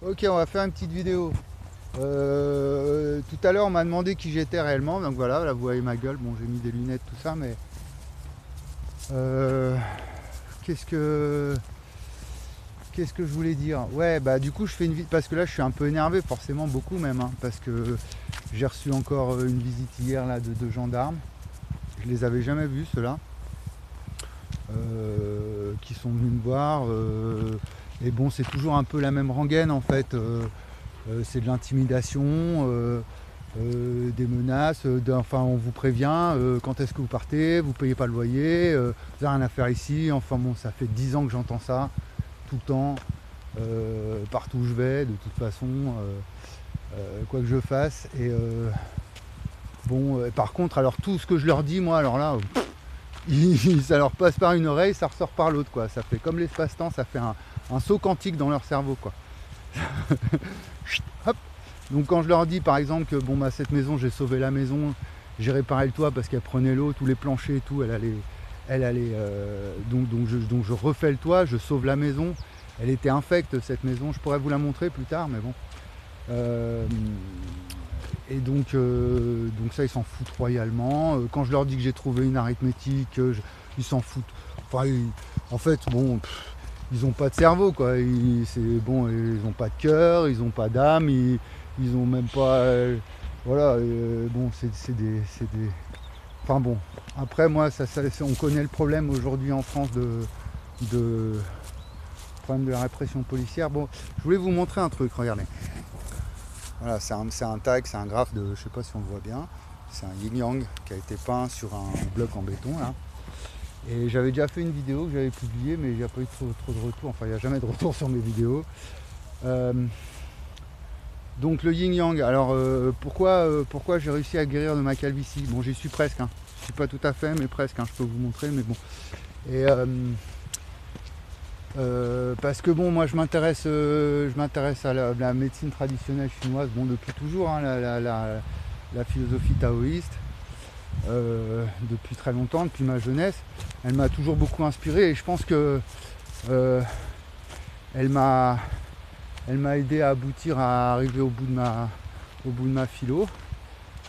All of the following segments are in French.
Ok, on va faire une petite vidéo. Tout à l'heure, on m'a demandé qui j'étais réellement, donc voilà, là vous voyez ma gueule. Bon, j'ai mis des lunettes, tout ça, mais euh, qu'est-ce que qu'est-ce que je voulais dire? Ouais, bah du coup, je fais une vidéo parce que là, je suis un peu énervé, forcément beaucoup même, hein, parce que j'ai reçu encore une visite hier là de deux gendarmes. Je les avais jamais vus ceux-là, qui sont venus me voir. Et bon, c'est toujours un peu la même rengaine en fait. C'est de l'intimidation, des menaces, enfin on vous prévient, quand est-ce que vous partez, vous payez pas le loyer, vous n'avez rien à faire ici, enfin bon ça fait 10 ans que j'entends ça, tout le temps, partout où je vais, de toute façon, quoi que je fasse. Et bon, par contre, alors tout ce que je leur dis, moi, alors là, ça leur passe par une oreille, ça ressort par l'autre, quoi. Ça fait comme l'espace-temps, ça fait un saut quantique dans leur cerveau, quoi. Hop. Donc quand je leur dis par exemple que bon bah cette maison j'ai sauvé la maison, j'ai réparé le toit parce qu'elle prenait l'eau, tous les planchers et tout, donc je refais le toit, je sauve la maison. Elle était infecte cette maison, je pourrais vous la montrer plus tard, mais bon. Euh, et donc ça ils s'en foutent royalement. Quand je leur dis que j'ai trouvé une arithmétique, ils s'en foutent. Enfin, en fait bon. Ils ont pas de cerveau quoi, c'est bon, ils ont pas de cœur, ils ont pas d'âme, ils ont même pas, voilà, bon c'est des, enfin bon, après moi on connaît le problème aujourd'hui en France de problème de la répression policière. Bon, je voulais vous montrer un truc, regardez, voilà, c'est un tag, c'est un graphe de, je sais pas si on le voit bien, c'est un yin yang qui a été peint sur un bloc en béton là. Et j'avais déjà fait une vidéo que j'avais publiée, mais il n'y a pas eu trop de retours. Enfin, il n'y a jamais de retour sur mes vidéos. Euh, donc le yin yang. Alors pourquoi j'ai réussi à guérir de ma calvitie? Bon, j'y suis presque. Hein. Je suis pas tout à fait, mais presque. Hein. Je peux vous montrer, mais bon. Et parce que bon, moi je m'intéresse à la médecine traditionnelle chinoise. Bon, depuis toujours, hein, la philosophie taoïste. Depuis très longtemps, depuis ma jeunesse. Elle m'a toujours beaucoup inspiré et je pense que euh, elle m'a aidé à aboutir à arriver au bout de ma philo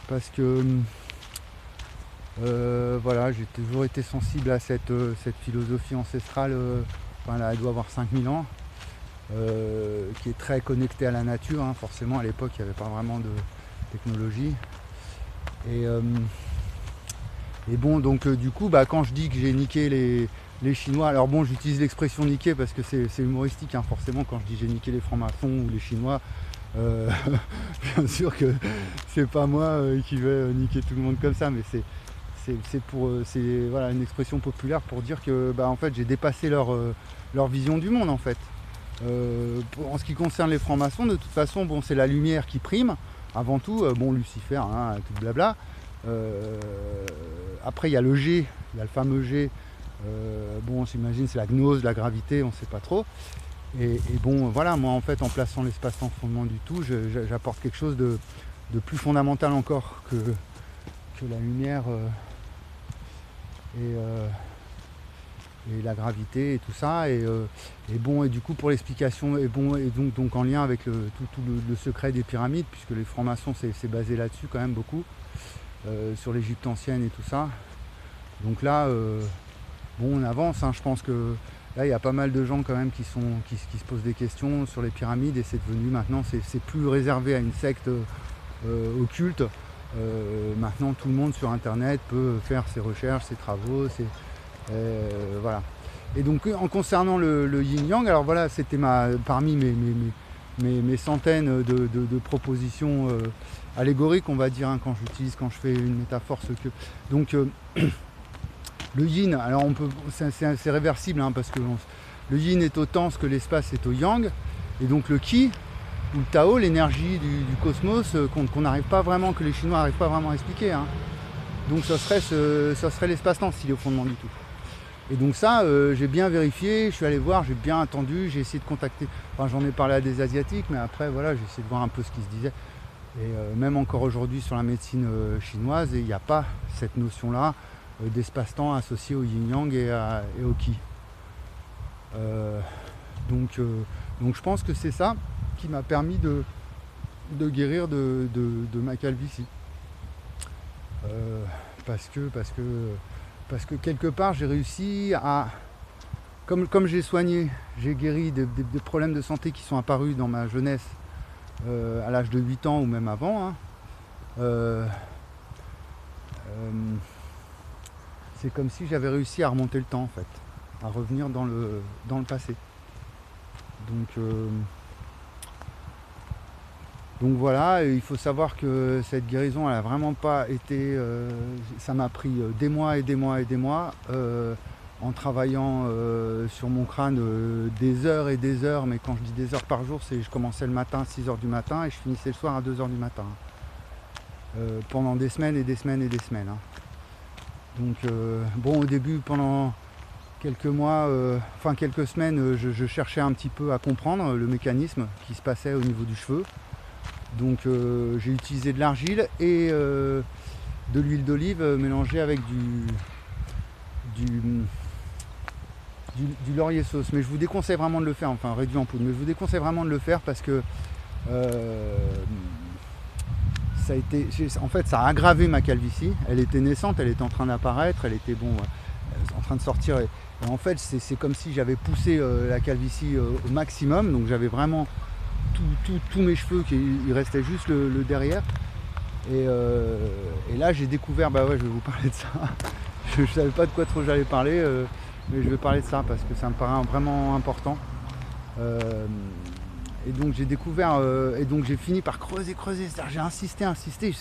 parce que voilà, j'ai toujours été sensible à cette philosophie ancestrale. Enfin, là, elle doit avoir 5000 ans, qui est très connectée à la nature. Hein. Forcément, à l'époque, il n'y avait pas vraiment de technologie. Et bon, donc du coup, bah, quand je dis que j'ai niqué les Chinois, alors bon, j'utilise l'expression niquer parce que c'est humoristique, hein, forcément, quand je dis j'ai niqué les francs-maçons ou les Chinois, euh, bien sûr que c'est pas moi qui vais niquer tout le monde comme ça, mais c'est voilà, une expression populaire pour dire que bah, en fait, j'ai dépassé leur vision du monde, en fait. En ce qui concerne les francs-maçons, de toute façon, bon, c'est la lumière qui prime, avant tout, bon, Lucifer, hein, tout blabla. Euh, Après, il y a le G, il y a le fameux G. Bon, on s'imagine, c'est la gnose, la gravité, on ne sait pas trop. Et bon, voilà, moi, en fait, en plaçant l'espace-temps fondement du tout, j'apporte quelque chose de plus fondamental encore que la lumière et, euh, et la gravité et tout ça. Et bon, et du coup, pour l'explication, et bon, et donc en lien avec tout le secret des pyramides, puisque les francs-maçons, c'est basé là-dessus quand même beaucoup. Sur l'Égypte ancienne et tout ça. Donc là, bon, on avance. Hein. Je pense que là, il y a pas mal de gens quand même qui se posent des questions sur les pyramides et c'est devenu maintenant, c'est plus réservé à une secte occulte. Maintenant, tout le monde sur Internet peut faire ses recherches, ses travaux, voilà. Et donc, en concernant le yin-yang, alors voilà, c'était parmi mes centaines de propositions allégoriques, on va dire, hein, quand je fais une métaphore. Donc, le yin, alors c'est réversible, hein, parce que le yin est au temps ce que l'espace est au yang, et donc le qi, ou le Tao, l'énergie du cosmos, qu'on n'arrive pas vraiment, que les Chinois n'arrivent pas vraiment à expliquer. Hein. Donc, ça serait l'espace-temps s'il est au fondement du tout. Et donc ça, j'ai bien vérifié, je suis allé voir, j'ai bien attendu, j'ai essayé de contacter, enfin j'en ai parlé à des Asiatiques, mais après voilà, j'ai essayé de voir un peu ce qui se disait. Et même encore aujourd'hui sur la médecine chinoise, il n'y a pas cette notion-là d'espace-temps associé au yin-yang et au qi. Donc je pense que c'est ça qui m'a permis de guérir de ma calvitie. Parce que quelque part j'ai réussi à, comme j'ai soigné, j'ai guéri des problèmes de santé qui sont apparus dans ma jeunesse à l'âge de 8 ans ou même avant, hein. C'est comme si j'avais réussi à remonter le temps en fait, à revenir dans le passé. Donc voilà, et il faut savoir que cette guérison elle a vraiment pas été, ça m'a pris des mois et des mois et des mois, en travaillant sur mon crâne des heures et des heures, mais quand je dis des heures par jour, c'est je commençais le matin à 6 h du matin et je finissais le soir à 2 h du matin, pendant des semaines et des semaines et des semaines, hein. Donc bon, au début, pendant quelques mois, quelques semaines, je cherchais un petit peu à comprendre le mécanisme qui se passait au niveau du cheveu. Donc j'ai utilisé de l'argile et de l'huile d'olive mélangée avec du laurier sauce. Mais je vous déconseille vraiment de le faire, enfin réduit en poudre, mais je vous déconseille vraiment de le faire parce que ça a aggravé ma calvitie. Elle était naissante, elle était en train d'apparaître, elle était en train de sortir. Et en fait, c'est comme si j'avais poussé la calvitie au maximum. Donc j'avais vraiment tous mes cheveux, il restait juste le derrière. Et là, j'ai découvert, je vais vous parler de ça. Je ne savais pas de quoi trop j'allais parler, mais je vais parler de ça parce que ça me paraît vraiment important. Et donc j'ai découvert, et donc j'ai fini par creuser, c'est-à-dire j'ai insisté,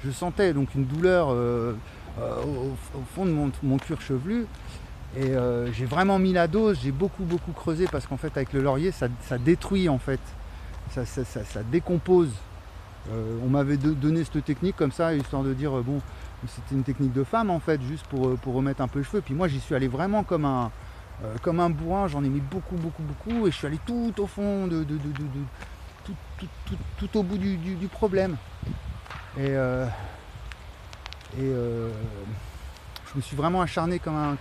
je sentais donc une douleur au fond de mon cuir chevelu, et j'ai vraiment mis la dose, j'ai beaucoup creusé parce qu'en fait avec le laurier ça détruit en fait, ça décompose. On m'avait donné cette technique comme ça, histoire de dire bon, c'était une technique de femme en fait, juste pour remettre un peu les cheveux, puis moi j'y suis allé vraiment comme un bourrin, j'en ai mis beaucoup, et je suis allé tout au fond, tout au bout du problème. Et je me suis vraiment acharné comme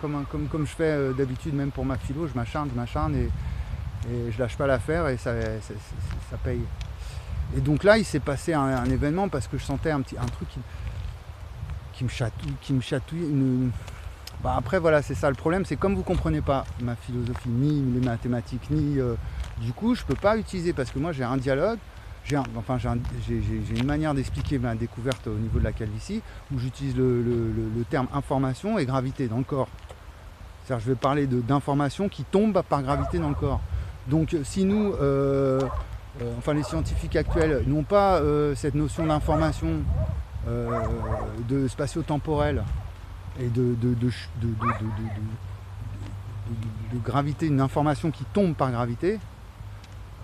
je fais d'habitude, même pour ma philo, je m'acharne et je lâche pas l'affaire, et ça paye. Et donc là, il s'est passé un événement parce que je sentais un truc qui me chatouille. Après voilà, c'est ça le problème, c'est comme vous comprenez pas ma philosophie, ni les mathématiques, ni du coup je peux pas utiliser, parce que moi j'ai un dialogue, j'ai une manière d'expliquer ma découverte au niveau de la calvitie, où j'utilise le terme information et gravité dans le corps. C'est-à-dire je vais parler d'informations qui tombent par gravité dans le corps. Donc si nous, les scientifiques actuels n'ont pas cette notion d'information, de spatio-temporel, et de gravité, une information qui tombe par gravité,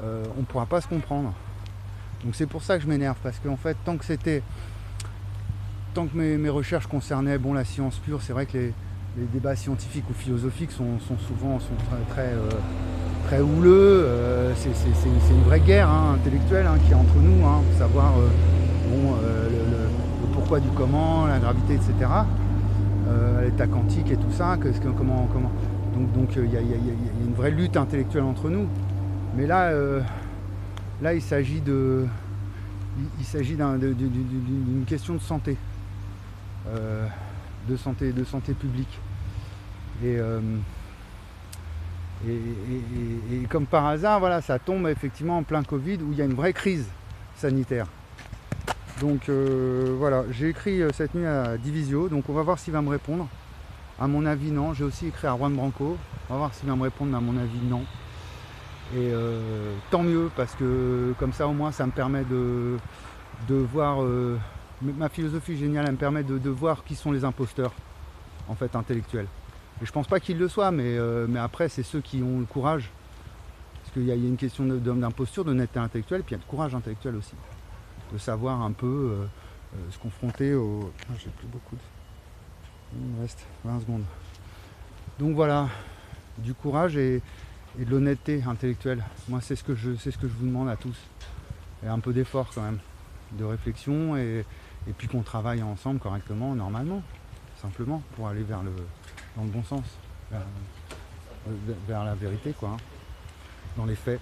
on ne pourra pas se comprendre. Donc c'est pour ça que je m'énerve, parce qu'en fait tant que mes recherches concernaient la science pure, c'est vrai que les débats scientifiques ou philosophiques sont souvent très houleux, c'est une vraie guerre intellectuelle qui est entre nous, pour savoir le pourquoi du comment, la gravité, etc. L'état quantique et tout ça, comment. Donc il y a une vraie lutte intellectuelle entre nous. Mais là il s'agit d'une question de santé, de santé publique. Et comme par hasard, voilà, ça tombe effectivement en plein Covid, où il y a une vraie crise sanitaire. Donc voilà, j'ai écrit cette nuit à Divisio, donc on va voir s'il va me répondre. À mon avis, non. J'ai aussi écrit à Juan Branco, on va voir s'il va me répondre, mais à mon avis, non. Et tant mieux, parce que comme ça au moins ça me permet de voir, ma philosophie géniale, elle me permet de voir qui sont les imposteurs en fait intellectuels. Et je pense pas qu'ils le soient, mais après c'est ceux qui ont le courage, parce qu'il y a une question d'imposture, d'honnêteté intellectuelle, puis il y a de courage intellectuel aussi, de savoir un peu se confronter au... j'ai plus beaucoup il me reste 20 secondes. Donc voilà, du courage et de l'honnêteté intellectuelle. Moi c'est ce que je vous demande à tous. Et un peu d'effort quand même, de réflexion, et puis qu'on travaille ensemble correctement, normalement, simplement, pour aller dans le bon sens, vers la vérité, dans les faits.